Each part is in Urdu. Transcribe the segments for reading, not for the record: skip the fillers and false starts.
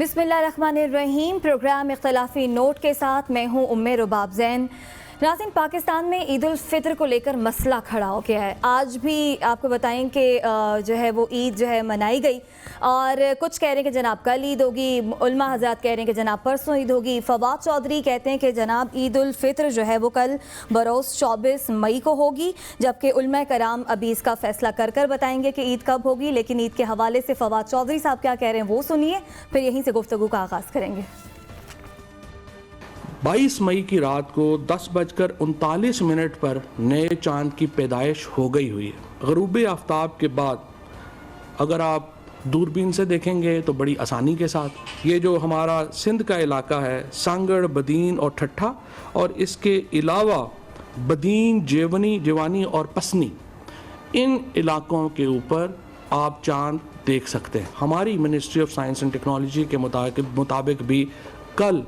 بسم اللہ الرحمن الرحیم. پروگرام اختلافی نوٹ کے ساتھ میں ہوں رباب زین. ناظرین، پاکستان میں عید الفطر کو لے کر مسئلہ کھڑا ہو گیا ہے. آج بھی آپ کو بتائیں کہ جو ہے وہ عید جو ہے منائی گئی، اور کچھ کہہ رہے ہیں کہ جناب کل عید ہوگی، علماء حضرات کہہ رہے ہیں کہ جناب پرسوں عید ہوگی. فواد چودھری کہتے ہیں کہ جناب عید الفطر جو ہے وہ کل بروز 24 مئی کو ہوگی، جبکہ علماء کرام ابھی اس کا فیصلہ کر بتائیں گے کہ عید کب ہوگی. لیکن عید کے حوالے سے فواد چودھری صاحب کیا کہہ رہے ہیں وہ سنیے، پھر یہیں سے گفتگو کا آغاز کریں گے. 22 مئی کی رات کو 10:39 پر نئے چاند کی پیدائش ہو گئی ہوئی ہے. غروب آفتاب کے بعد اگر آپ دوربین سے دیکھیں گے تو بڑی آسانی کے ساتھ یہ جو ہمارا سندھ کا علاقہ ہے، سانگڑ، بدین اور ٹھٹھا، اور اس کے علاوہ بدین، جیوانی اور پسنی، ان علاقوں کے اوپر آپ چاند دیکھ سکتے ہیں. ہماری ministry of science and technology کے مطابق بھی کل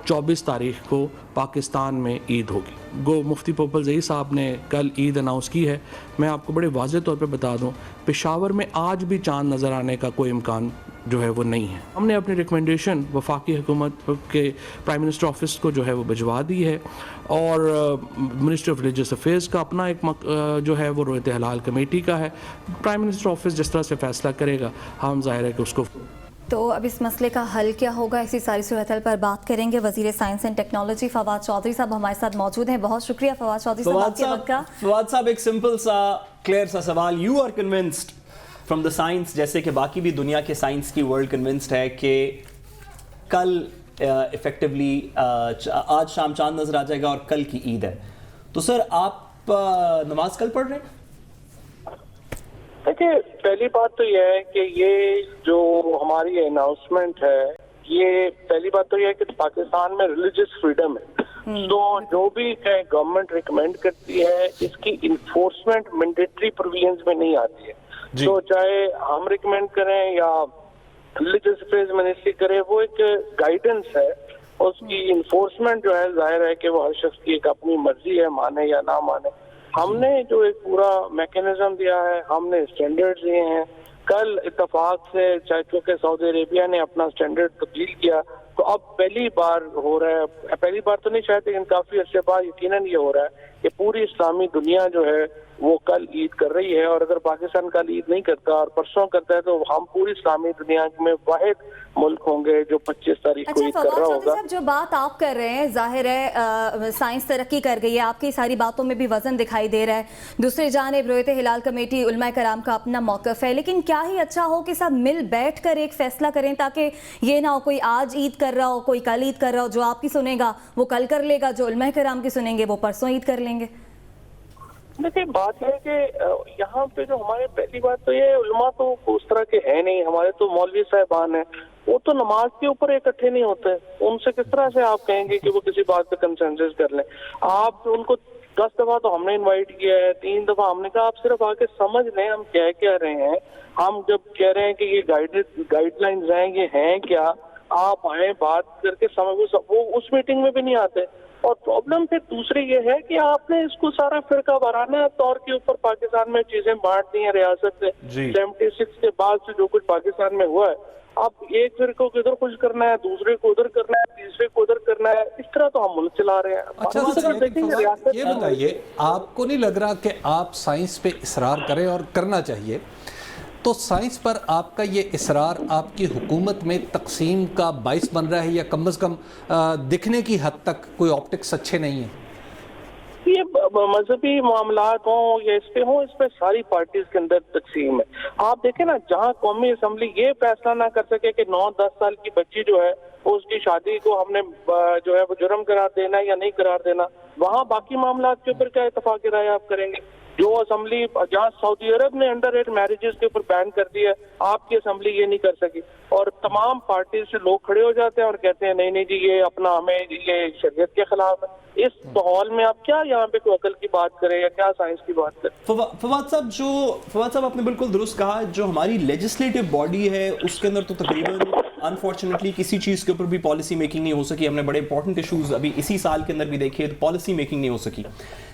24 تاریخ کو پاکستان میں عید ہوگی. گو مفتی پوپل زئی صاحب نے کل عید اناؤنس کی ہے. میں آپ کو بڑے واضح طور پہ بتا دوں، پشاور میں آج بھی چاند نظر آنے کا کوئی امکان جو ہے وہ نہیں ہے. ہم نے اپنی ریکمنڈیشن وفاقی حکومت کے پرائم منسٹر آفس کو جو ہے وہ بھجوا دی ہے، اور منسٹری آف ریلیجس افیئرز کا اپنا ایک جو ہے وہ رویت حلال کمیٹی کا ہے. پرائم منسٹر آفس جس طرح سے فیصلہ کرے گا ہم ظاہر ہے کہ اس کو. تو اب اس مسئلے کا حل کیا ہوگا، اسی ساری صورتحال پر بات کریں گے. وزیر science and technology Fawad Chaudhry صاحب ہمارے ساتھ موجود ہیں. بہت شکریہ فواد چودھری صاحب آپ کے وقت کا. فواد صاحب، ایک سمپل سا کلیئر سا سوال. You are convinced from the science, جیسے کہ باقی بھی دنیا کے سائنس کی ورلڈ کنونسڈ ہے کہ کل افیکٹولی آج شام چاند نظر آ جائے گا اور کل کی عید ہے، تو سر آپ نماز کل پڑھ رہے ہیں؟ دیکھیے، پہلی بات تو یہ ہے کہ یہ جو ہماری اناؤنسمنٹ ہے، یہ پہلی بات تو یہ ہے کہ پاکستان میں ریلیجس فریڈم ہے. تو جو بھی گورنمنٹ ریکمینڈ کرتی ہے اس کی انفورسمنٹ مینڈیٹری پروویژنز میں نہیں آتی ہے. تو چاہے ہم ریکمینڈ کریں یا ریلیجس افیئرز منسٹری کرے، وہ ایک گائیڈنس ہے. اس کی انفورسمنٹ جو ہے ظاہر ہے کہ وہ ہر شخص کی ایک اپنی مرضی ہے، مانے یا نہ مانے. ہم نے جو ایک پورا میکینزم دیا ہے، ہم نے اسٹینڈرڈ دیے ہیں. کل اتفاق سے چونکہ سعودی عربیہ نے اپنا اسٹینڈرڈ تبدیل کیا، تو اب پہلی بار ہو رہا ہے، پہلی بار تو نہیں شاید، لیکن کافی عرصے بعد یقیناً یہ ہو رہا ہے کہ پوری اسلامی دنیا جو ہے وہ کل عید کر رہی ہے. اور اگر پاکستان کل عید نہیں کرتا اور پرسوں کرتا ہے تو ہم پوری اسلامی دنیا میں واحد ملک ہوں گے جو 25 تاریخ کو عید کر رہا ہوگا. صاحب، جو بات آپ کر رہے ہیں، ظاہر ہے سائنس ترقی کر گئی ہے، آپ کی ساری باتوں میں بھی وزن دکھائی دے رہا ہے. دوسری جانب رویت ہلال کمیٹی، علماء کرام کا اپنا موقف ہے. لیکن کیا ہی اچھا ہو کہ سب مل بیٹھ کر ایک فیصلہ کریں، تاکہ یہ نہ ہو کوئی آج عید کر رہا ہو، کوئی کل عید کر رہا ہو. جو آپ کی سنے گا وہ کل کر لے گا، جو علماء کرام کی سنیں گے وہ پرسوں عید کر لیں گے. دیکھیں، بات ہے کہ یہاں پہ جو ہمارے پہلی بات تو یہ علماء تو اس طرح کے ہیں نہیں. ہمارے تو مولوی صاحبان ہیں، وہ تو نماز کے اوپر اکٹھے نہیں ہوتے. ان سے کس طرح سے آپ کہیں گے کہ وہ کسی بات پہ کنسنسس کر لیں؟ آپ ان کو 10 دفعہ تو ہم نے انوائٹ کیا ہے، 3 دفعہ ہم نے کہا آپ صرف آ کے سمجھ لیں ہم کہہ رہے ہیں. ہم جب کہہ رہے ہیں کہ یہ گائیڈ لائنز ہیں، یہ ہیں کیا، آپ آئیں بات کر کے سمجھ. وہ اس میٹنگ میں بھی نہیں آتے. اور پرابلم پھر دوسری یہ ہے کہ آپ نے اس کو سارا فرقہ وارانہ طور کے اوپر پاکستان میں چیزیں بانٹ دی ہیں ریاست سے. 76 کے بعد سے جو کچھ پاکستان میں ہوا ہے، اب ایک فرقے کو ادھر خوش کرنا ہے، دوسرے کو ادھر کرنا ہے، تیسرے کو ادھر کرنا ہے. اس طرح تو ہم ملک چلا رہے ہیں. اچھا، یہ بتائیے، آپ کو نہیں لگ رہا کہ آپ سائنس پہ اصرار کریں، اور کرنا چاہیے، تو سائنس پر آپ کا یہ اصرار آپ کی حکومت میں تقسیم کا باعث بن رہا ہے، یا کم از کم دکھنے کی حد تک کوئی آپٹکس اچھے نہیں ہیں؟ یہ مذہبی معاملات ہوں یا اس پہ ساری پارٹیز کے اندر تقسیم ہے. آپ دیکھیں نا، جہاں قومی اسمبلی یہ فیصلہ نہ کر سکے کہ 9-10 سال کی بچی جو ہے اس کی شادی کو ہم نے جو ہے وہ جرم قرار دینا یا نہیں قرار دینا، وہاں باقی معاملات کے اوپر کیا اتفاق رائے آپ کریں گے؟ جو اسمبلی جہاں سعودی عرب نے انڈر ایج میرجز کے اوپر بین کر دیا، آپ کی اسمبلی یہ نہیں کر سکی. اور تمام پارٹیز سے لوگ کھڑے ہو جاتے ہیں اور کہتے ہیں نہیں جی، یہ اپنا ہمیں یہ شریعت کے خلاف ہے. اس ماحول میں آپ کیا یہاں پہ کوئی عقل کی بات کریں یا کیا سائنس کی بات کریں؟ فواد صاحب آپ نے بالکل درست کہا. جو ہماری لیجسلیٹو باڈی ہے اس کے اندر تو تقریباً انفارچونیٹلی کسی چیز کے اوپر بھی پالیسی میکنگ نہیں ہو سکی. ہم نے بڑے امپورٹنٹ ایشوز ابھی اسی سال کے اندر بھی دیکھے تو پالیسی میکنگ نہیں ہو سکی.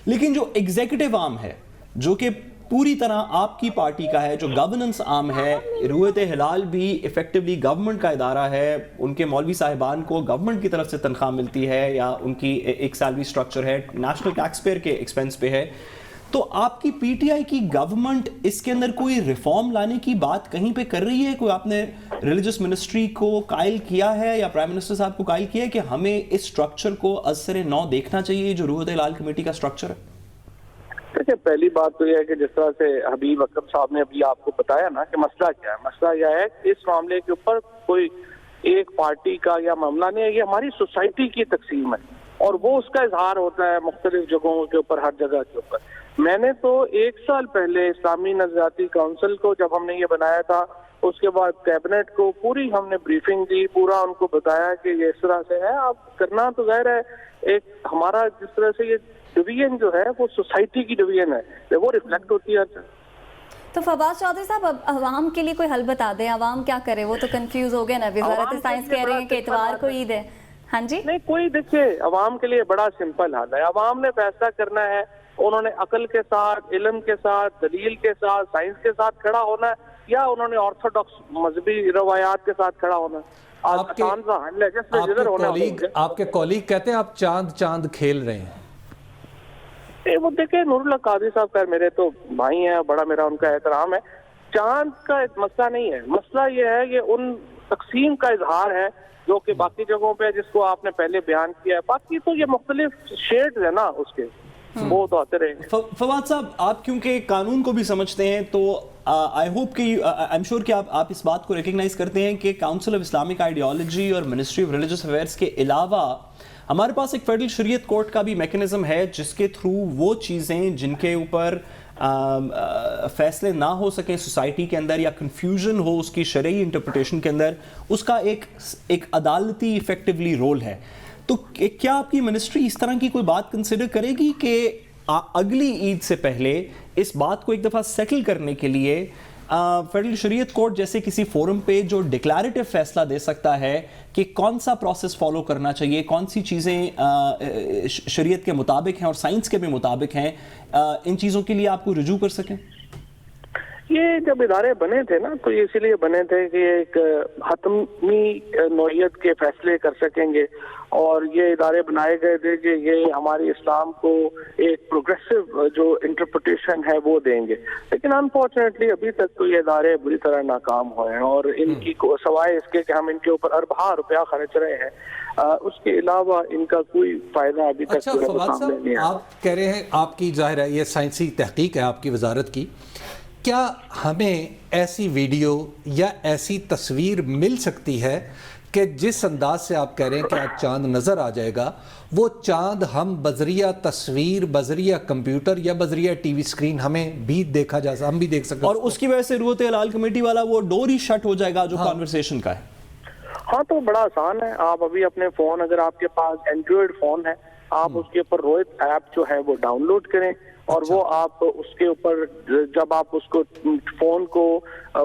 لیکن جو ایگزیکٹو آرم ہے، جو کہ پوری طرح آپ کی پارٹی کا ہے, جو گورننس عام ہے, رویت ہلال بھی ایفیکٹولی گورنمنٹ کا ادارہ ہے, ان کے مولوی صاحبان کو گورنمنٹ کی طرف سے تنخواہ ملتی ہے یا ان کی ایک سیلری سٹرکچر ہے, نیشنل ٹیکس پیئر کے ایکسپینس پہ ہے. تو آپ کی پی ٹی آئی کی گورنمنٹ اس کے اندر کوئی ریفارم لانے کی بات کہیں پہ کر رہی ہے؟ کوئی آپ نے ریلیجس منسٹری کو قائل کیا ہے یا پرائم منسٹر صاحب کو قائل کیا ہے کہ ہمیں اس سٹرکچر کو از سر نو دیکھنا چاہیے جو رویت ہلال کمیٹی کا سٹرکچر ہے؟ دیکھیں, پہلی بات تو یہ ہے کہ جس طرح سے حبیب اکرم صاحب نے ابھی آپ کو بتایا نا کہ مسئلہ کیا ہے, مسئلہ یہ ہے کہ اس معاملے کے اوپر کوئی ایک پارٹی کا یا معاملہ نہیں ہے, یہ ہماری سوسائٹی کی تقسیم ہے اور وہ اس کا اظہار ہوتا ہے مختلف جگہوں کے اوپر, ہر جگہ کے اوپر. میں نے تو 1 سال پہلے اسلامی نظریاتی کونسل کو جب ہم نے یہ بنایا تھا, اس کے بعد کیبنٹ کو پوری ہم نے بریفنگ دی, پورا ان کو بتایا کہ یہ اس طرح سے ہے, آپ کرنا تو ظاہر ہے ایک ہمارا جس طرح سے یہ ڈویژن جو ہے وہ سوسائٹی کی ڈویژن ہے, وہ ریفلیکٹ ہوتی ہے. تو فواد چودھری صاحب, اب عوام کے لیے کوئی حل بتا دیں, عوام کیا کرے, وہ تو کنفیوز ہو گئے نا. وزارت سائنس کہہ رہے ہیں کہ اتوار کو عید ہے. ہاں جی, نہیں کوئی, دیکھیے عوام کے لیے بڑا سمپل حل ہے. عوام نے فیصلہ کرنا ہے, انہوں نے عقل کے ساتھ, علم کے ساتھ, دلیل کے ساتھ, سائنس کے ساتھ کھڑا ہونا ہے, یا انہوں نے آرتھوڈاکس مذہبی روایات کے ساتھ کھڑا ہونا ہے. آپ کے کولیگ کہتے ہیں آپ چاند کھیل رہے ہیں. وہ دیکھیں, نور اللہ قادری صاحب کا میرے تو بھائی ہیں, بڑا میرا ان کا احترام ہے. چاند کا مسئلہ نہیں ہے, مسئلہ یہ ہے کہ ان تقسیم کا اظہار ہے جو کہ باقی جگہوں پہ جس کو آپ نے پہلے بیان کیا ہے. باقی تو یہ مختلف شیڈز ہیں نا اس کے, وہ تو آتے رہیں گے. فواد صاحب, آپ کیونکہ قانون کو بھی سمجھتے ہیں تو آئی ہوپ کہ آئی ایم شیور کہ آپ اس بات کو ریکگنائز کرتے ہیں کہ کاؤنسل آف اسلامک آئیڈیالوجی اور منسٹری آف ریلیجس افیئرس کے علاوہ ہمارے پاس ایک فیڈرل شریعت کورٹ کا بھی میکنزم ہے جس کے تھرو وہ چیزیں جن کے اوپر فیصلے نہ ہو سکیں سوسائٹی کے اندر یا کنفیوژن ہو اس کی شرعی انٹرپریٹیشن کے اندر, اس کا ایک عدالتی ایفیکٹیولی رول ہے. تو کیا آپ کی منسٹری اس طرح کی کوئی بات کنسیڈر کرے گی کہ اگلی عید سے پہلے اس بات کو ایک دفعہ سیٹل کرنے کے لیے فیڈرل شریعت کورٹ جیسے کسی فورم پہ جو ڈکلیریٹو فیصلہ دے سکتا ہے کہ کون سا پروسیس فالو کرنا چاہیے, کون سی چیزیں شریعت کے مطابق ہیں اور سائنس کے بھی مطابق ہیں, ان چیزوں کے لیے آپ کو رجوع کر سکیں؟ یہ جب ادارے بنے تھے نا تو یہ اسی لیے بنے تھے کہ ایک حتمی نوعیت کے فیصلے کر سکیں گے, اور یہ ادارے بنائے گئے تھے کہ یہ ہماری اسلام کو ایک پروگریسو جو انٹرپریٹیشن ہے وہ دیں گے. لیکن انفارچونیٹلی ابھی تک تو یہ ادارے بری طرح ناکام ہوئے ہیں, اور ان کی سوائے اس کے کہ ہم ان کے اوپر ارباں روپیہ خرچ رہے ہیں, اس کے علاوہ ان کا کوئی فائدہ ابھی تک فواد صاحب, آپ کہہ رہے ہیں, آپ کی ظاہر ہے یہ سائنسی تحقیق ہے آپ کی وزارت کی, کیا ہمیں ایسی ویڈیو یا ایسی تصویر مل سکتی ہے کہ جس انداز سے آپ کہہ رہے ہیں کہ آج چاند نظر آ جائے گا, وہ چاند ہم بذریعہ تصویر, بذریعہ کمپیوٹر یا بذریعہ ٹی وی اسکرین ہمیں بھی دیکھا جا سکتا, ہم بھی دیکھ سکتے ہیں, اور اس کی وجہ سے رویت ہلال کمیٹی والا وہ ڈور ہی شٹ ہو جائے گا جو کانورسیشن کا ہے؟ ہاں تو بڑا آسان ہے. آپ ابھی اپنے فون, اگر آپ کے پاس اینڈرائڈ فون ہے, آپ اس کے اوپر رویت ایپ جو ہے وہ ڈاؤن لوڈ کریں, اور وہ آپ اس کے اوپر جب آپ اس کو فون کو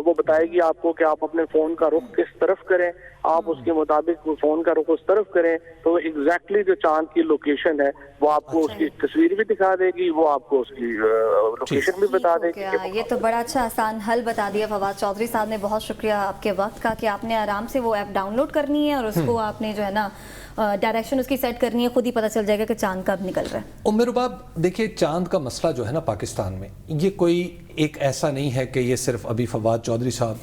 وہ بتائے گی آپ کو کہ آپ اپنے فون کا رخ کس طرف کریں, آپ اس کے مطابق فون کا رخ اس طرف کریں تو ایگزیکٹلی جو چاند کی لوکیشن ہے وہ آپ کو اس کی تصویر بھی دکھا دے گی, وہ آپ کو اس کی لوکیشن بھی بتا دے گی. یہ تو بڑا اچھا آسان حل بتا دیا فواد چودھری صاحب نے. بہت شکریہ آپ کے وقت کا کہ آپ نے آرام سے وہ ایپ ڈاؤن لوڈ کرنی ہے اور اس کو آپ نے جو ہے نا ڈائریکشن اس کی سیٹ کرنی ہے, خود ہی پتہ چل جائے گا کہ چاند کب نکل رہا ہے. ام رباب, دیکھیے چاند کا مسئلہ جو ہے نا پاکستان میں, یہ کوئی ایک ایسا نہیں ہے کہ یہ صرف ابھی فواد چودھری صاحب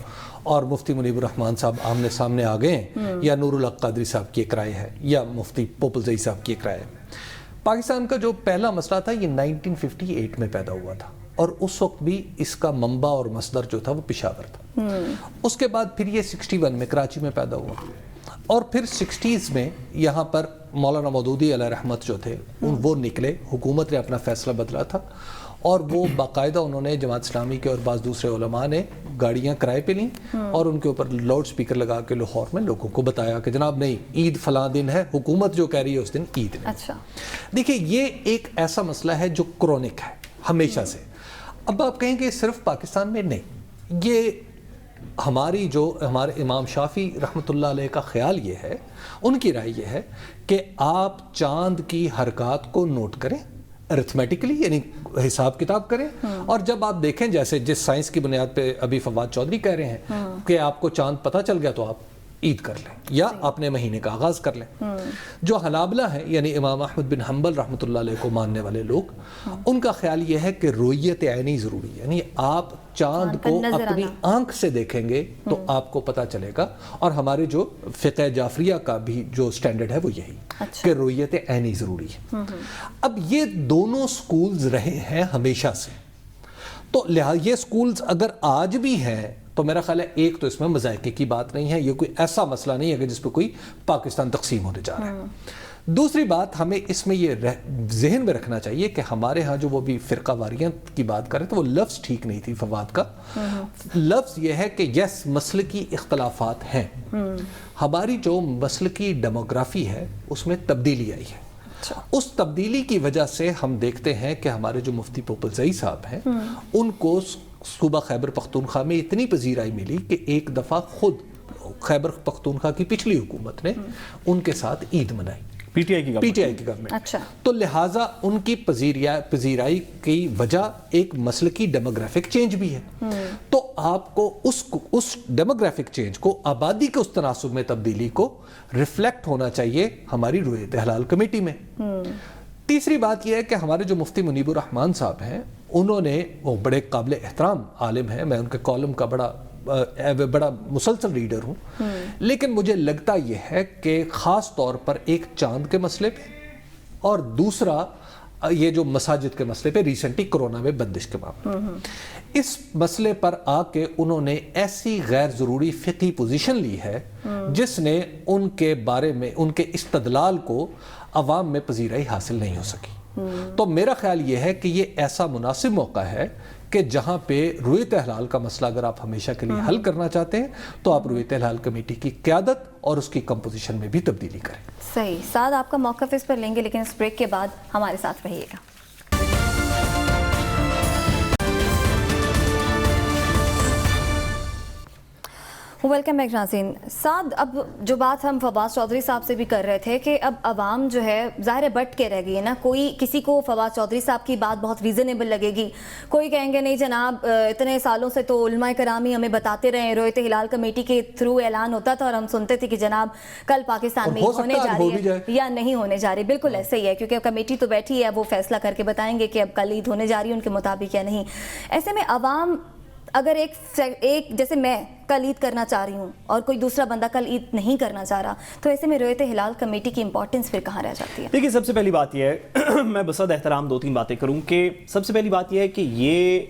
اور مفتی منیب الرحمان صاحب آمنے سامنے آ گئے ہیں, یا نور الحق قادری صاحب کی ایک رائے ہے, یا مفتی پوپل زئی صاحب کی ایک رائے ہے. پاکستان کا جو پہلا مسئلہ تھا یہ 1958 میں پیدا ہوا تھا, اور اس وقت بھی اس کا منبع اور مصدر جو تھا وہ پشاور تھا. اس کے بعد پھر یہ 61 میں کراچی میں پیدا ہوا, اور پھر 60s میں یہاں پر مولانا مودودی علیہ رحمت جو تھے وہ نکلے, حکومت نے اپنا فیصلہ بدلا تھا, اور وہ باقاعدہ انہوں نے جماعت اسلامی کے اور بعض دوسرے علماء نے گاڑیاں کرائے پہ لیں, اور ان کے اوپر لاؤڈ سپیکر لگا کے لاہور میں لوگوں کو بتایا کہ جناب نہیں, عید فلاں دن ہے, حکومت جو کہہ رہی ہے اس دن عید ہے. اچھا, دیکھیں یہ ایک ایسا مسئلہ ہے جو کرونک ہے ہمیشہ سے. اب آپ کہیں کہ صرف پاکستان میں نہیں, یہ ہمارے امام شافعی رحمۃ اللہ علیہ کا خیال یہ ہے, ان کی رائے یہ ہے کہ آپ چاند کی حرکات کو نوٹ کریں, ارتھمیٹکلی یعنی حساب کتاب کریں, اور جب آپ دیکھیں جیسے جس سائنس کی بنیاد پہ ابھی فواد چودھری کہہ رہے ہیں کہ آپ کو چاند پتہ چل گیا تو آپ عید کر لیں یا اپنے مہینے کا آغاز کر لیں. جو حنابلہ ہیں یعنی امام احمد بن حنبل رحمۃ اللہ علیہ کو ماننے والے لوگ, ان کا خیال یہ ہے کہ رؤیت عینی ضروری ہے, یعنی آپ چاند کو اپنی آنکھ سے دیکھیں گے تو آپ کو پتہ چلے گا. اور ہمارے جو فقہ جعفریہ کا بھی جو سٹینڈرڈ ہے وہ یہی کہ رؤیت عینی ضروری ہے. اب یہ دونوں سکولز رہے ہیں ہمیشہ سے, تو لہٰذا یہ سکولز اگر آج بھی ہیں تو میرا خیال ہے ایک تو اس میں مذائقے کی بات نہیں ہے, یہ کوئی ایسا مسئلہ نہیں ہے کہ جس پہ کوئی پاکستان تقسیم ہونے جا رہا ہے. دوسری بات ہمیں اس میں یہ ذہن میں رکھنا چاہیے کہ ہمارے ہاں جو وہ بھی فرقہ واریت کی بات کریں تو وہ لفظ ٹھیک نہیں تھی فواد کا. لفظ یہ ہے کہ یس مسلکی اختلافات ہیں, ہماری جو مسلکی ڈیموگرافی ہے اس میں تبدیلی آئی ہے. اس تبدیلی کی وجہ سے ہم دیکھتے ہیں کہ ہمارے جو مفتی پوپلزئی صاحب ہیں ان کو صوبہ خیبر پختونخوا میں اتنی پذیرائی ملی کہ ایک دفعہ خود خیبر پختونخوا کی پچھلی حکومت نے ان کے ساتھ عید منائی, پی ٹی آئی کی گورنمنٹ. تو لہٰذا ان کی پذیرائی کی وجہ ایک مسلکی ڈیموگرافک چینج بھی ہے. تو آپ کو اس ڈیموگرافک چینج کو, آبادی کے اس تناسب میں تبدیلی کو ریفلیکٹ ہونا چاہیے ہماری رؤیت ہلال کمیٹی میں. تیسری بات یہ ہے کہ ہمارے جو مفتی منیب الرحمان صاحب ہیں انہوں نے, وہ بڑے قابل احترام عالم ہیں, میں ان کے کالم کا بڑا مسلسل ریڈر ہوں, لیکن مجھے لگتا یہ ہے کہ خاص طور پر ایک چاند کے مسئلے پہ اور دوسرا یہ جو مساجد کے مسئلے پہ ریسنٹلی کرونا میں بندش کے معاملے, اس مسئلے پر آ کے انہوں نے ایسی غیر ضروری فقہی پوزیشن لی ہے جس نے ان کے بارے میں ان کے استدلال کو عوام میں پذیرائی حاصل نہیں ہو سکی. تو میرا خیال یہ ہے کہ یہ ایسا مناسب موقع ہے کہ جہاں پہ رؤیت ہلال کا مسئلہ اگر آپ ہمیشہ کے لیے حل کرنا چاہتے ہیں تو آپ رؤیت ہلال کمیٹی کی قیادت اور اس کی کمپوزیشن میں بھی تبدیلی کریں. صحیح. سعد آپ کا موقف اس پر لیں گے لیکن اس بریک کے بعد ہمارے ساتھ رہیے گا. ویلکم بیک ناظرین. سعد, اب جو بات ہم فواد چودھری صاحب سے بھی کر رہے تھے کہ اب عوام جو ہے ظاہر بٹ کے رہ گئی ہے نا, کوئی کسی کو فواد چودھری صاحب کی بات بہت ریزنیبل لگے گی, کوئی کہیں گے نہیں جناب اتنے سالوں سے تو علماء کرام ہی ہمیں بتاتے رہے, رؤیت ہلال کمیٹی کے تھرو اعلان ہوتا تھا اور ہم سنتے تھے کہ جناب کل پاکستان میں ہونے جا رہی ہے یا نہیں ہونے جا رہی. بالکل ایسے ہی ہے کیونکہ کمیٹی تو بیٹھی ہے, وہ فیصلہ کر کے بتائیں گے کہ اب کل عید ہونے جا رہی ہے ان کے مطابق یا نہیں. ایسے میں عوام اگر ایک جیسے میں کل عید کرنا چاہ رہی ہوں اور کوئی دوسرا بندہ کل عید نہیں کرنا چاہ رہا, تو ایسے میں رؤیت ہلال کمیٹی کی امپورٹنس پھر کہاں رہ جاتی ہے؟ دیکھیے سب سے پہلی بات یہ ہے, میں بصد احترام 2-3 باتیں کروں کہ سب سے پہلی بات یہ ہے کہ یہ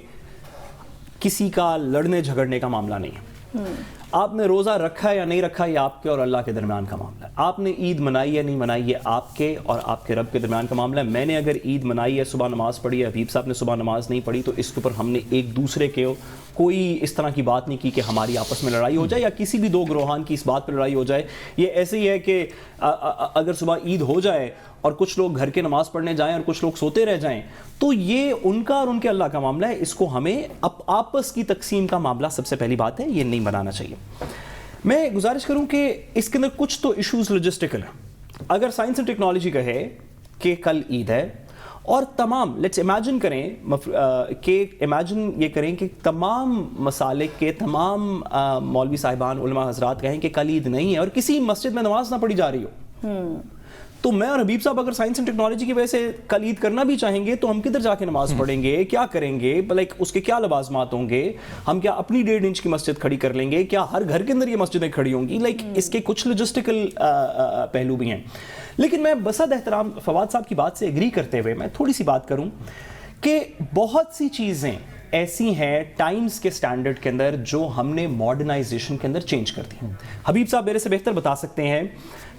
کسی کا لڑنے جھگڑنے کا معاملہ نہیں ہے. آپ نے روزہ رکھا یا نہیں رکھا یہ آپ کے اور اللہ کے درمیان کا معاملہ ہے. آپ نے عید منائی یا نہیں منائی یہ آپ کے اور آپ کے رب کے درمیان کا معاملہ ہے. میں نے اگر عید منائی ہے, صبح نماز پڑھی ہے, حبیب صاحب نے صبح نماز نہیں پڑھی, تو اس کے اوپر ہم نے ایک دوسرے کے کوئی اس طرح کی بات نہیں کی کہ ہماری آپس میں لڑائی ہو جائے یا کسی بھی دو گروہان کی اس بات پر لڑائی ہو جائے. یہ ایسے ہی ہے کہ اگر صبح عید ہو جائے اور کچھ لوگ گھر کے نماز پڑھنے جائیں اور کچھ لوگ سوتے رہ جائیں, تو یہ ان کا اور ان کے اللہ کا معاملہ ہے. اس کو ہمیں آپس کی تقسیم کا معاملہ سب سے پہلی بات ہے یہ نہیں بنانا چاہیے. میں گزارش کروں کہ اس کے اندر کچھ تو ایشوز لوجسٹیکل ہیں. اگر سائنس اینڈ ٹیکنالوجی کہے کہ کل عید ہے اور تمام لیٹس امیجن کریں کہ یہ کریں کہ تمام مسالک کے تمام مولوی صاحبان علماء حضرات کہیں کہ کل عید نہیں ہے اور کسی مسجد میں نماز نہ پڑھی جا رہی ہو, تو میں اور حبیب صاحب اگر سائنس اینڈ ٹیکنالوجی کی وجہ سے کل عید کرنا بھی چاہیں گے تو ہم کدھر جا کے نماز پڑھیں گے, کیا کریں گے, لائک اس کے کیا لوازمات ہوں گے, ہم کیا اپنی 1.5 انچ کی مسجد کھڑی کر لیں گے, کیا ہر گھر کے اندر یہ مسجدیں کھڑی ہوں گی, لائک اس کے کچھ لوجسٹیکل پہلو بھی ہیں. لیکن میں بصد احترام فواد صاحب کی بات سے ایگری کرتے ہوئے میں تھوڑی سی بات کروں کہ بہت سی چیزیں ایسی ہیں ٹائمز کے سٹینڈرڈ کے اندر جو ہم نے ماڈرنائزیشن کے اندر چینج کر دی. حبیب صاحب میرے سے بہتر بتا سکتے ہیں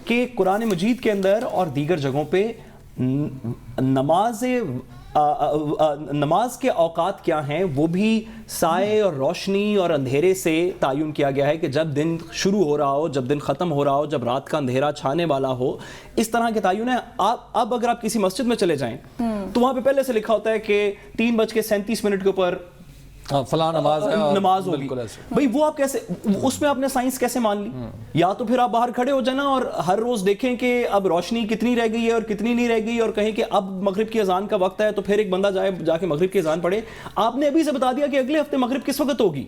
کہ قرآن مجید کے اندر اور دیگر جگہوں پہ نماز کے اوقات کیا ہیں وہ بھی سائے اور روشنی اور اندھیرے سے تعین کیا گیا ہے کہ جب دن شروع ہو رہا ہو, جب دن ختم ہو رہا ہو, جب رات کا اندھیرا چھانے والا ہو, اس طرح کے تعین ہے. اب اگر آپ کسی مسجد میں چلے جائیں تو وہاں پہ پہلے سے لکھا ہوتا ہے کہ 3:37 کے اوپر فلاں نماز ہے اور نماز ہوگی. بالکل ایسے. بھئی وہ آپ کیسے, اس میں آپ نے سائنس کیسے مان لی؟ یا تو پھر آپ باہر کھڑے ہو جائیں اور ہر روز دیکھیں کہ اب روشنی کتنی رہ گئی ہے اور کتنی نہیں رہ گئی, اور کہیں کہ اب مغرب کی اذان کا وقت ہے تو پھر ایک بندہ جا کے مغرب کی اذان پڑھے. آپ نے ابھی سے بتا دیا کہ اگلے ہفتے مغرب کس وقت ہوگی.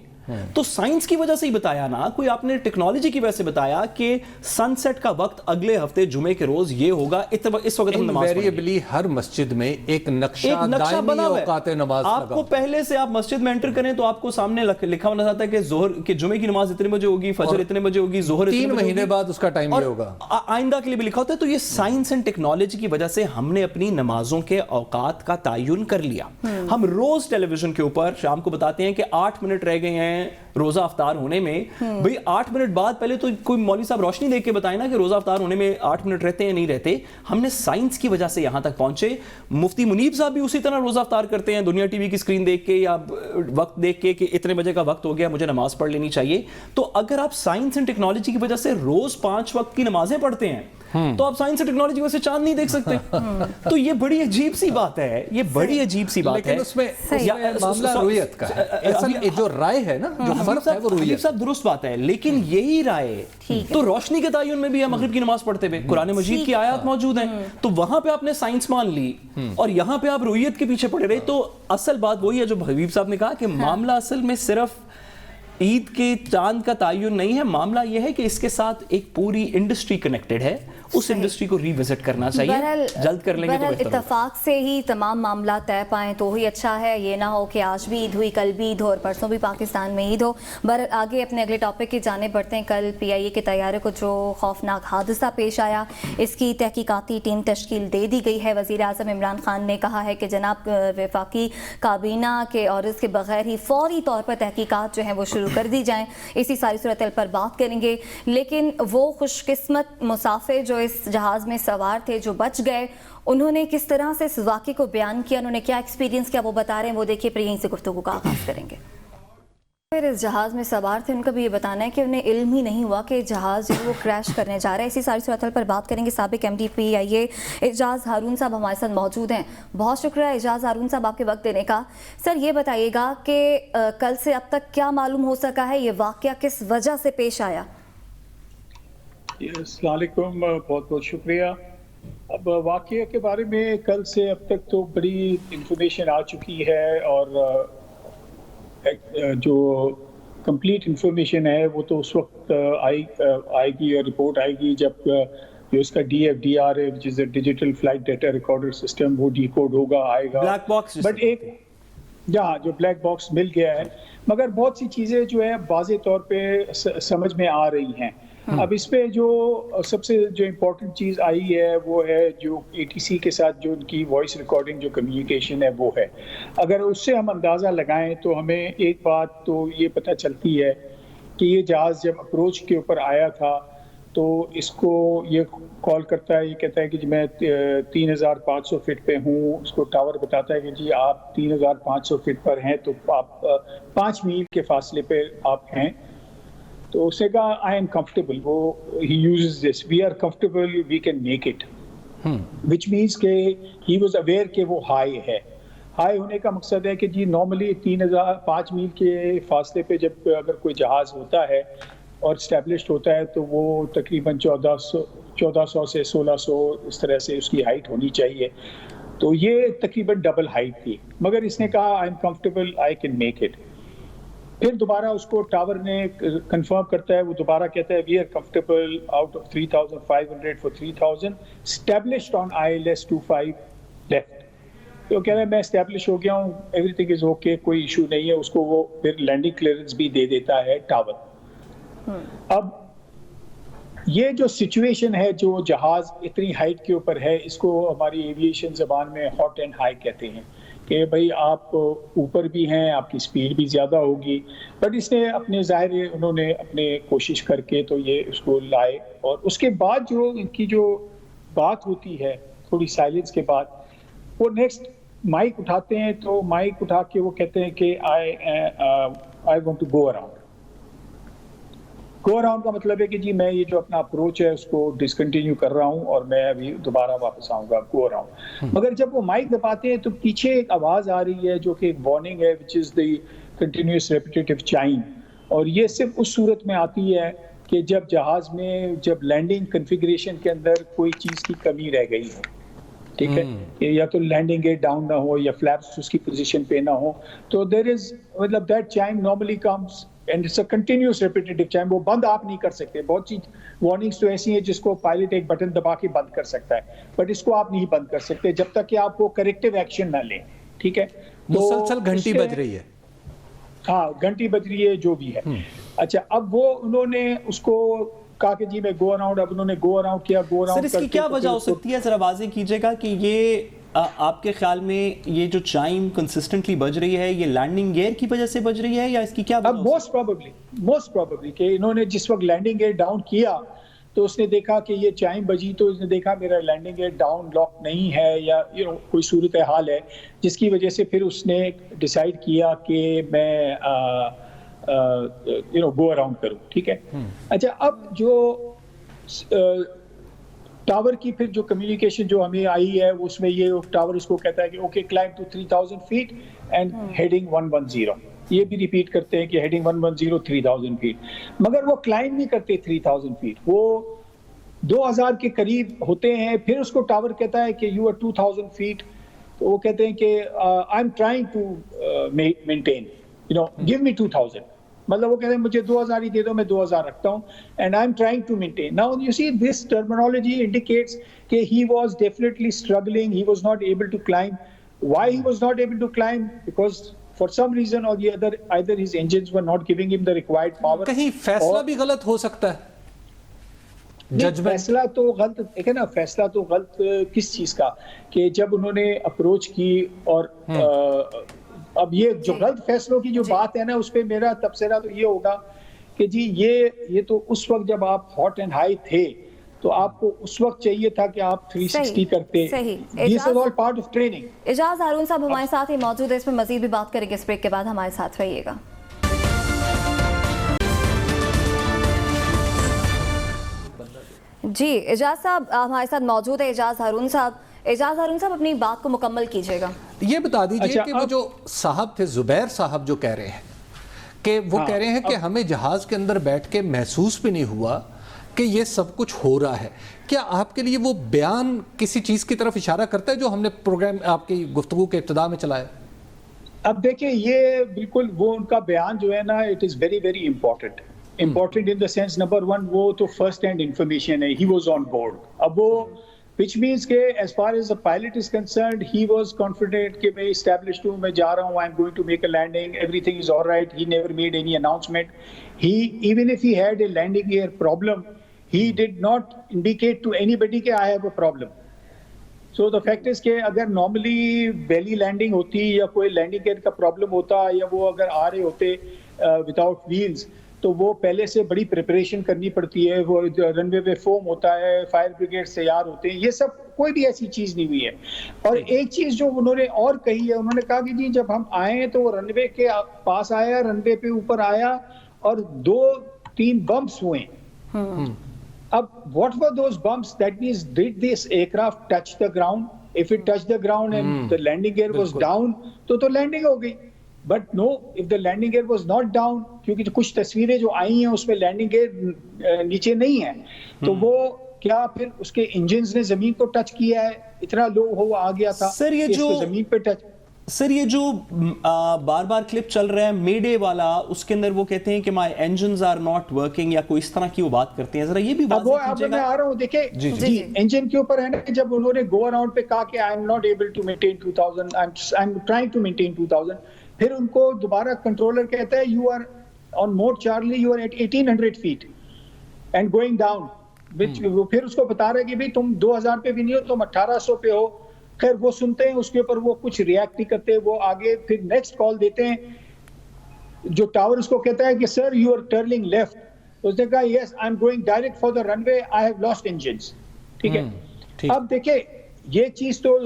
تو سائنس کی وجہ سے ہی بتایا نا, کوئی آپ نے ٹیکنالوجی کی وجہ سے بتایا کہ سن سیٹ کا وقت اگلے ہفتے جمعے کے روز یہ ہوگا, اس وقت ہم نماز پڑھیں گے. انویریبلی ہر مسجد میں ایک نقشہ دائمی اوقات نماز آپ کو پہلے سے آپ مسجد میں انٹر کریں تو آپ کو سامنے لکھا ہوا نظر آتا ہے کہ ظہر کہ جمعے کی نماز اتنے بجے ہوگی, فجر اتنے بجے ہوگی, ظہر 3 مہینے بعد اس کا ٹائم یہ ہوگا, آئندہ کے لیے بھی لکھا ہوتا ہے. تو یہ سائنس اینڈ ٹیکنالوجی کی وجہ سے ہم نے اپنی نمازوں کے اوقات کا تعین کر لیا. ہم روز ٹیلی ویژن کے اوپر شام کو بتاتے ہیں کہ 8 منٹ رہ گئے ہیں روزہ افطار ہونے میں. بھئی 8 منٹ بعد پہلے تو کوئی مولوی صاحب روشنی دیکھ کے بتائیں نا کہ روزہ افطار ہونے میں 8 منٹ رہتے ہیں نہیں رہتے. ہم نے سائنس کی وجہ سے یہاں تک پہنچے. مفتی منیب صاحب بھی اسی طرح روزہ افطار کرتے ہیں, دنیا ٹی وی کی اسکرین دیکھ کے یا وقت دیکھ کے کہ اتنے بجے کا وقت ہو گیا, مجھے نماز پڑھ لینی چاہیے. تو اگر آپ سائنس اینڈ ٹیکنالوجی کی وجہ سے روز 5 وقت کی نمازیں پڑھتے ہیں تو آپ سائنس اور ٹیکنالوجی ویسے چاند نہیں دیکھ سکتے. تو یہ بڑی عجیب سی بات ہے, یہ بڑی عجیب سی بات ہے. لیکن اس میں معاملہ رویت کا ہے, اصل جو رائے ہے نا, جو فرق ہے وہ رویت. صاحب درست بات ہے, لیکن یہی رائے تو روشنی کے تعین میں بھی ہے مغرب کی نماز پڑھتے ہوئے. قرآن مجید کی آیات موجود ہیں, تو وہاں پہ آپ نے سائنس مان لی اور یہاں پہ آپ رویت کے پیچھے پڑے رہے. تو اصل بات وہی ہے جو حبیب صاحب نے کہا کہ معاملہ اصل میں صرف عید کے چاند کا تعین نہیں ہے. معاملہ یہ ہے کہ اس کے ساتھ ایک پوری انڈسٹری کنیکٹڈ ہے, اس انڈسٹری کو ری وزٹ کرنا چاہیے. جلد کر لیں گے تو بہتر. اتفاق سے ہی تمام معاملات طے پائیں تو ہی اچھا ہے, یہ نہ ہو کہ آج بھی عید ہوئی, کل بھی عید ہو اور پرسوں بھی پاکستان میں عید ہو. آگے اپنے اگلے ٹاپک کی جانب بڑھتے ہیں. کل پی آئی اے کے طیارے کو جو خوفناک حادثہ پیش آیا, اس کی تحقیقاتی ٹیم تشکیل دے دی گئی ہے. وزیر اعظم عمران خان نے کہا ہے کہ جناب وفاقی کابینہ کے عرض کے بغیر ہی فوری طور پر تحقیقات جو ہیں وہ شروع کر دی جائیں. اسی ساری صورتحال پر بات کریں گے. لیکن وہ خوش قسمت مسافر جو اس جہاز میں سوار تھے جو بچ گئے, انہوں نے کس طرح سے اس واقعے کو بیان کیا, انہوں نے کیا ایکسپیرینس کیا, وہ بتا رہے ہیں. وہ دیکھیے, پھر یہیں سے گفتگو کا آغاز کریں گے. پھر اس جہاز میں سوار تھے, ان کا بھی یہ بتانا ہے کہ انہیں علم ہی نہیں ہوا کہ جہاز جو وہ کریش کرنے جا رہا ہے. اسی ساری صورتحال پر بات کریں گے. سابق ایم ڈی پی آئی اے اعجاز ہارون صاحب ہمارے ساتھ موجود ہیں. بہت شکریہ اعجاز ہارون صاحب آپ کے وقت دینے کا. سر یہ بتائیے گا کہ کل سے اب تک کیا معلوم ہو سکا ہے, یہ واقعہ کس وجہ سے پیش آیا؟ السلام علیکم, بہت بہت شکریہ. اب واقعے کے بارے میں کل سے اب تک تو بڑی انفارمیشن آ چکی ہے, اور جو کمپلیٹ انفارمیشن ہے وہ تو اس وقت آئے گی اور رپورٹ آئے گی جب جو اس کا DFDR ہے, which is a Digital Flight Data Recorder System, وہ ڈی کوڈ ہوگا, آئے گا. بلیک باکس بٹ ایک جہاں جو بلیک باکس مل گیا ہے, مگر بہت سی چیزیں جو ہے واضح طور پہ سمجھ میں آ رہی ہیں. اب اس پہ جو سب سے جو امپورٹنٹ چیز آئی ہے وہ ہے جو ATC کے ساتھ جو ان کی وائس ریکارڈنگ جو کمیونیکیشن ہے وہ ہے. اگر اس سے ہم اندازہ لگائیں تو ہمیں ایک بات تو یہ پتہ چلتی ہے کہ یہ جہاز جب اپروچ کے اوپر آیا تھا تو اس کو یہ کال کرتا ہے, یہ کہتا ہے کہ میں 3500 فٹ پہ ہوں. اس کو ٹاور بتاتا ہے کہ جی آپ 3500 فٹ پر ہیں, تو آپ 5 میل کے فاصلے پہ آپ ہیں. تو اسے کہا آئی ایم کمفرٹیبل, وہ ہی uses this, we are comfortable, we can make it, which means کہ ہی واز اویئر کہ وہ ہائی ہے. ہائی ہونے کا مقصد ہے کہ جی نارملی 5 میل کے فاصلے پہ جب اگر کوئی جہاز ہوتا ہے اور اسٹیبلشڈ ہوتا ہے تو وہ تقریباً 1400 سے 1600 اس طرح سے اس کی ہائٹ ہونی چاہیے. تو یہ تقریباً ڈبل ہائٹ تھی, مگر اس نے کہا آئی am comfortable, I can make it. پھر دوبارہ اس کو ٹاور نے کنفرم کرتا ہے, وہ دوبارہ کہتا ہے we are comfortable out of 3500 for 3000 established on ILS 25 left. تو کہہ رہا ہے میں اسٹیبلش ہو گیا ہوں, ایوری تھنگ از اوکے, کوئی ایشو نہیں ہے. اس کو وہ پھر لینڈنگ کلیئرنس بھی دے دیتا ہے ٹاور. اب یہ جو سچویشن ہے, جو جہاز اتنی ہائٹ کے اوپر ہے, اس کو ہماری ایویشن زبان میں ہاٹ اینڈ ہائی کہتے ہیں کہ بھئی آپ اوپر بھی ہیں, آپ کی سپیڈ بھی زیادہ ہوگی. بٹ اس نے اپنے ظاہر انہوں نے اپنے کوشش کر کے تو یہ اس کو لائے. اور اس کے بعد جو ان کی جو بات ہوتی ہے تھوڑی سائلنس کے بعد, وہ نیکسٹ مائک اٹھاتے ہیں. تو مائک اٹھا کے وہ کہتے ہیں کہ I want to go around. Go around کا مطلب ہے کہ جی میں یہ جو اپنا اپروچ ہے اس کو ڈسکنٹینیو کر رہا ہوں اور میں ابھی دوبارہ واپس آؤں گا, گو اراؤنڈ. مگر جب وہ مائک دباتے ہیں تو پیچھے ایک آواز آ رہی ہے جو کہ ایک وارننگ ہے, وچ از دی کنٹینیوس ریپیٹیٹیو چائم, اور یہ صرف اس صورت میں آتی ہے کہ جب جہاز میں جب لینڈنگ کنفیگریشن کے اندر کوئی چیز کی کمی رہ گئی ہو, ٹھیک ہے, یا تو لینڈنگ گیئر ڈاؤن نہ ہو یا فلیپس اس کی پوزیشن پہ نہ ہو, تو دیر از مطلب that chime normally comes and it's a continuous repetitive chime. وہ بند آپ نہیں کر سکتے, بہت سی وارننگس تو ایسی ہیں جس کو پائلٹ ایک بٹن دبا کے بند کر سکتا ہے, بٹ اس کو آپ نہیں بند کر سکتے جب تک کہ آپ وہ کریکٹیو ایکشن نہ لیں, ٹھیک ہے. مسلسل گھنٹی بج رہی ہے, ہاں گھنٹی بج رہی ہے جو بھی ہے. اچھا, اب وہ انہوں نے اس کو کہا کہ جی میں گو اراؤنڈ, اب انہوں نے گو اراؤنڈ کیا, گو اراؤنڈ. سر اس کی کیا وجہ ہو سکتی ہے, ذرا واضح کیجئے گا کہ یہ آپ کے خیال میں یہ جو چائم کنسسٹنٹلی بج رہی ہے یہ لینڈنگ گیئر کی وجہ سے بج رہی ہے یا اس کی کیا وجہ؟ موسٹ پروبیبلی کہ انہوں نے جس وقت لینڈنگ گیئر ڈاؤن کیا تو اس نے دیکھا کہ یہ چائم بجی, تو اس نے دیکھا میرا لینڈنگ گیئر ڈاؤن لاک نہیں ہے یا کوئی صورت حال ہے, جس کی وجہ سے پھر اس نے ڈیسائیڈ کیا کہ میں گو اراؤنڈ کروں, ٹھیک ہے. اچھا, اب جو ٹاور کی پھر جو کمیونیکیشن جو ہمیں آئی ہے اس میں یہ ٹاور اس کو کہتا ہے کہ okay climb to 3000 feet and heading 110, یہ بھی ریپیٹ کرتے ہیں کہ ہیڈنگ 110 3000 فیٹ, مگر وہ کلائمب نہیں کرتے 3000 فیٹ, وہ 2000 کے قریب ہوتے ہیں. پھر اس کو ٹاور کہتا ہے کہ یو آر 2000 فیٹ, تو وہ کہتے ہیں کہ I am trying to maintain give me 2000, مطلب وہ کہتے ہیں مجھے 2000 ہی دے دو, میں 2000 رکھتا ہوں, and I am trying to maintain. Now you see this terminology indicates کہ he was definitely struggling, he was not able to climb. Why he was not able to climb? Because for some reason or the other either his engines were not giving him the required power. کہیں فیصلہ بھی غلط ہو سکتا ہے, فیصلہ تو غلط ہے نا, فیصلہ تو غلط کس چیز کا کہ جب انہوں نے اپروچ کی, اور اب یہ جو غلط فیصلوں کی جو بات ہے نا اس پہ میرا تبصرہ تو یہ ہوگا کہ جی یہ تو اس وقت جب آپ ہاٹ اینڈ ہائی تھے تو آپ کو اس وقت چاہیے تھا کہ آپ 360 کرتے. This is all part of training. اعجاز ہارون صاحب ہمارے ساتھ ہی موجود ہے, اس میں مزید بھی بات کریں گے اس بریک کے بعد, ہمارے ساتھ رہیے گا. جی اعجاز صاحب ہمارے ساتھ موجود ہے, اعجاز ہارون صاحب اپنی بات کو مکمل کیجئے گا. یہ بتا دیجئے کہ وہ جو صاحب تھے زبیر صاحب جو کہہ رہے ہیں کہ وہ کہہ رہے ہیں کہ ہمیں جہاز کے اندر بیٹھ کے محسوس بھی نہیں ہوا کہ یہ سب کچھ ہو رہا ہے, کیا آپ کے لیے وہ بیان کسی چیز کی طرف اشارہ کرتا ہے جو ہم نے پروگرام آپ کی گفتگو کے ابتدا میں چلایا؟ اب دیکھیں یہ بالکل وہ ان کا بیان جو ہے نا, it is very very important in the sense number one وہ تو فرسٹ ہینڈ انفارمیشن ہے, ہی واز آن بورڈ. اب وہ which means کہ as far as the pilot is concerned he was confident کہ میں established ہوں, میں جا رہا ہوں, I'm going to make a landing, everything is all right. He never made any announcement. He even if he had a landing gear problem he did not indicate to anybody کہ I have a problem. So the fact is کہ اگر normally belly landing ہوتی یا کوئی landing gear کا problem ہوتا یا وہ اگر آ رہے ہوتے without wheels تو وہ پہلے سے بڑی پریپریشن کرنی پڑتی ہے, وہ رن وے پہ فوم ہوتا ہے, فائر بریگیڈ تیار ہوتے ہیں, یہ سب کوئی بھی ایسی چیز نہیں ہوئی ہے. اور ایک چیز جو انہوں نے اور کہی ہے, انہوں نے کہا کہ جی جب ہم آئے تو وہ رن وے کے پاس آیا, رن وے پہ اوپر آیا اور 2-3 بمپس ہوئے. اب what were those bumps? That means did this aircraft touch the ground? If it touched the ground and the landing gear was down تو landing ہو گئی. But no, if the landing gear was not down, کیونکہ کچھ تصویریں جو آئی ہیں اس میں لینڈنگ گیئر نیچے نہیں ہے, تو وہ کیا پھر اس کے انجنز نے زمین کو ٹچ کیا ہے, اتنا لو ہو آ گیا تھا زمین پہ ٹچ. سر یہ جو بار بار کلپ چل رہا ہے مے ڈے والا, اس کے اندر وہ کہتے ہیں کہ مائی انجنز آر ناٹ ورکنگ یا کوئی اس طرح کی وہ بات کرتے ہیں, ذرا یہ بھی واضح کیجئے گا. میں آ رہا ہوں, دیکھیں جی انجن کے اوپر ہے نا, جب انہوں نے گو اراؤنڈ پہ کہا کہ I am not able to maintain 2000, I am trying to maintain 2000, پھر ان کو دوبارہ کنٹرولر کہتا ہے you are on mode Charlie, you are at 1800 feet and going down. پھر اس کو بتا رہا ہے کہ بھائی تم 2000 پہ بھی نہیں ہو, تم 1800 پہ ہو. خیر وہ سنتے ہیں, اس کے اوپر وہ کچھ ریئیکٹ نہیں کرتے, وہ آگے پھر نیکسٹ کال دیتے ہیں. جو ٹاور اس کو کہتا ہے کہ sir you are turning left, اس نے کہا yes I am going direct for the runway, I have lost engines. ٹھیک ہے, اب دیکھیں یہ چیز تو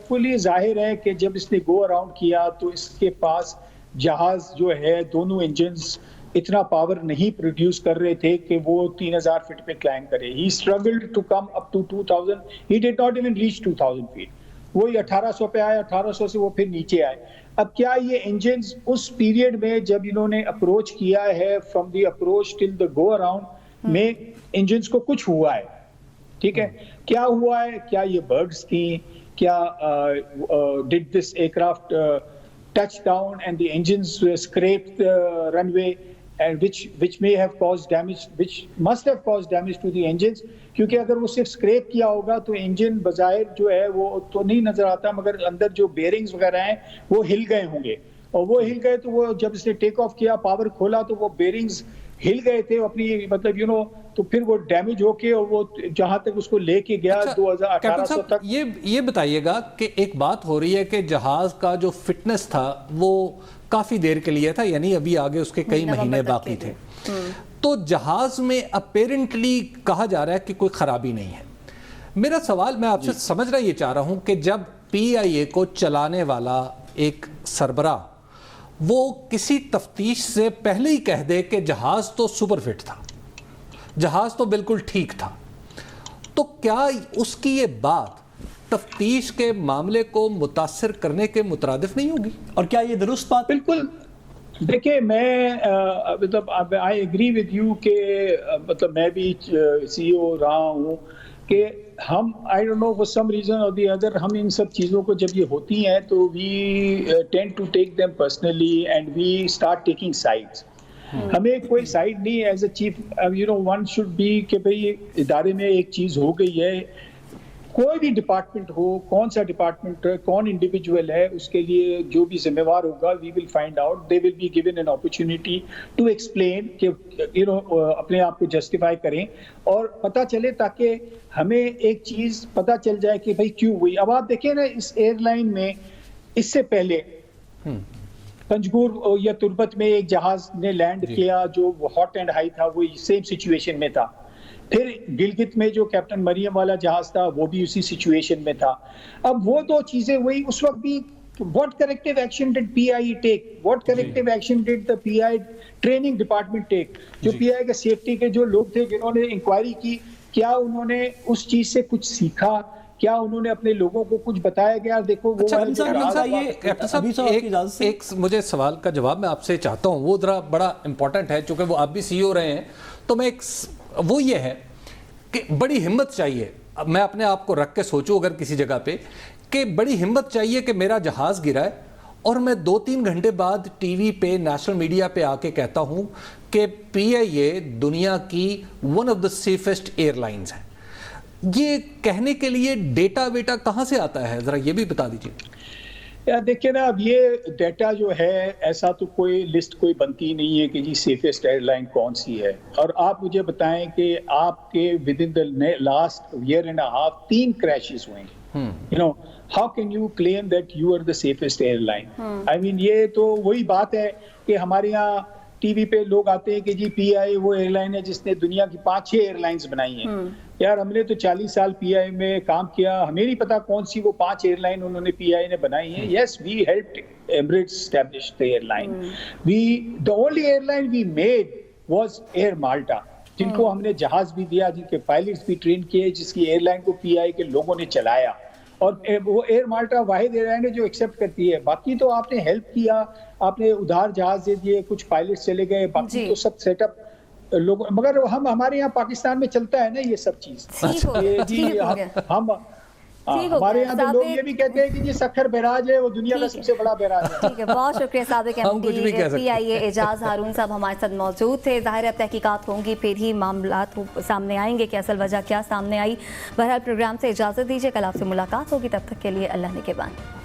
فلی ظاہر ہے کہ جب اس نے گو اراؤنڈ کیا تو اس کے پاس جہاز جو ہے دونوں انجنز اتنا پاور نہیں پروڈیوس کر رہے تھے کہ وہ 3000 فٹ پہ کلائم کرے. He struggled to come up to 2000, he did not even reach 2000 feet. وہی 1800 پہ آئے, 1800 سے وہ پھر نیچے آئے. اب کیا یہ انجنز اس پیریڈ میں جب انہوں نے اپروچ کیا ہے from the approach till the go around میں انجنز کو کچھ ہوا ہے, ٹھیک ہے, کیا ہوا ہے, کیا یہ برڈز تھیں, کیا did this aircraft touch down and the engines scrape runway and which may have caused damage, which must have caused damage to the engines, کیونکہ اگر وہ صرف اسکریپ کیا ہوگا تو انجن بظاہر جو ہے وہ تو نہیں نظر آتا, مگر اندر جو بیئرنگز وغیرہ ہیں وہ ہل گئے ہوں گے, اور وہ ہل گئے تو وہ جب اس نے ٹیک آف کیا, پاور کھولا تو وہ بیئرنگز ہل گئے تھے اپنی مطلب تو پھر وہ ڈیمیج ہو کے اور وہ جہاں تک اس کو لے کے گیا 2800 تک. یہ بتائیے گا کہ ایک بات ہو رہی ہے کہ جہاز کا جو فٹنس تھا وہ کافی دیر کے لیے تھا, یعنی ابھی آگے اس کے کئی مہینے باقی تھے, تو جہاز میں اپیرنٹلی کہا جا رہا ہے کہ کوئی خرابی نہیں ہے. میرا سوال میں آپ سے سمجھنا یہ چاہ رہا ہوں کہ جب پی آئی اے کو چلانے والا ایک سربراہ وہ کسی تفتیش سے پہلے ہی کہہ دے کہ جہاز تو سپر فٹ تھا, جہاز تو بالکل ٹھیک تھا, تو کیا اس کی یہ بات تفتیش کے معاملے کو متاثر کرنے کے مترادف نہیں ہوگی؟ اور کیا یہ درست بات؟ بالکل, دیکھیں میں مطلب آئی ایگری ود یو کہ مطلب میں بھی سی او رہا ہوں کہ ہم I don't know for some reason اور دی ادر ہم ان سب چیزوں کو جب یہ ہوتی ہیں تو we tend to take them personally and we start taking sides. ہمیں کوئی سائڈ نہیں as a chief, one should be کہ بھئی ادارے میں ایک چیز ہو گئی ہے, کوئی بھی ڈپارٹمنٹ ہو, کون سا ڈپارٹمنٹ ہے, کون انڈیویجول ہے, اس کے لیے جو بھی ذمہ وار ہوگا we will find out, they will be given an opportunity to explain کہ اپنے آپ کو جسٹیفائی کریں اور پتہ چلے, تاکہ ہمیں ایک چیز پتہ چل جائے کہ بھائی کیوں ہوئی. اب آپ دیکھیں نا اس ایئر لائن میں اس سے پہلے پنجگور یا تربت میں ایک جہاز نے لینڈ کیا جو ہاٹ اینڈ ہائی تھا, وہ سیم سچویشن میں تھا. پھر گلگت میں جو کیپٹن مریم والا جہاز تھا وہ بھی اسی سچویشن میں تھا. اب وہ دو چیزیں ہوئی اس وقت بھی. What corrective action did PIE take? What corrective action did the PI training department take? جو PI کے سیفٹی کے جو لوگ تھے جنہوں نے انکوائری کی, کیا انہوں نے اس چیز سے کچھ سیکھا, کیا انہوں نے اپنے لوگوں کو کچھ بتایا گیا؟ دیکھو ایک مجھے سوال کا جواب میں آپ سے چاہتا ہوں, وہ ذرا بڑا امپورٹنٹ ہے, چونکہ وہ آپ بھی سی او رہے ہیں, تو میں وہ یہ ہے کہ بڑی ہمت چاہیے, میں اپنے آپ کو رکھ کے سوچوں اگر کسی جگہ پہ, کہ بڑی ہمت چاہیے کہ میرا جہاز گرا ہے اور میں 2-3 گھنٹے بعد ٹی وی پہ نیشنل میڈیا پہ آ کے کہتا ہوں کہ پی آئی اے دنیا کی one of the safest airlines ہے. یہ کہنے کے لیے ڈیٹا ویٹا کہاں سے آتا ہے, ذرا یہ بھی بتا دیجیے. دیکھیں نا, اب یہ ڈیٹا جو ہے ایسا تو کوئی لسٹ کوئی بنتی نہیں ہے کہ جی سیفسٹ ایئر لائن کون سی ہے. اور آپ مجھے بتائیں کہ آپ کے with in the last year and half 3 crashes ہوئے ہیں. how can you claim that you are the safest airline? I mean یہ تو وہی بات ہے کہ ہمارے یہاں ٹی وی پہ لوگ آتے ہیں کہ جی پی آئی وہ ایئر لائن ہے جس نے دنیا کی 5-6 ایئر لائنز بنائی ہیں. یار ہم نے تو 40 سال پی آئی میں کام کیا, ہمیں نہیں پتا کون سی وہ 5 ایئر لائن انہوں نے پی آئی نے بنائی ہیں. Yes we helped Emirates establish the airline. the only airline we made was Air Malta, جن کو ہم نے جہاز بھی دیا, جن کے پائلٹس بھی ٹرین کیے, جس کی ایئر لائن کو پی آئی کے لوگوں نے چلایا. اور وہ ایئر مالٹا واحد ایئر لائن ہے جو ایکسیپٹ کرتی ہے. باقی تو آپ نے ہیلپ کیا, آپ نے ادھار جہاز دے دیے, کچھ پائلٹ چلے گئے, باقی تو سب سیٹ اپ لوگ. مگر ہمارے یہاں پاکستان میں چلتا ہے نا یہ سب چیز. ہم ہمارے یہاں تو لوگ یہ بھی کہتے ہیں کہ یہ سکھر بیراج ہے, وہ دنیا کا سب سے بڑا بیراج ہے. ٹھیک ہے, بہت شکریہ سابق ایم ڈی پی آئی اے اعجاز ہارون صاحب ہمارے ساتھ موجود تھے. ظاہر ہے اب تحقیقات ہوں گی, پھر ہی معاملات سامنے آئیں گے کہ اصل وجہ کیا سامنے آئی. بہرحال پروگرام سے اجازت دیجیے, کل آپ سے ملاقات ہوگی, تب تک کے لیے اللہ نگہبان.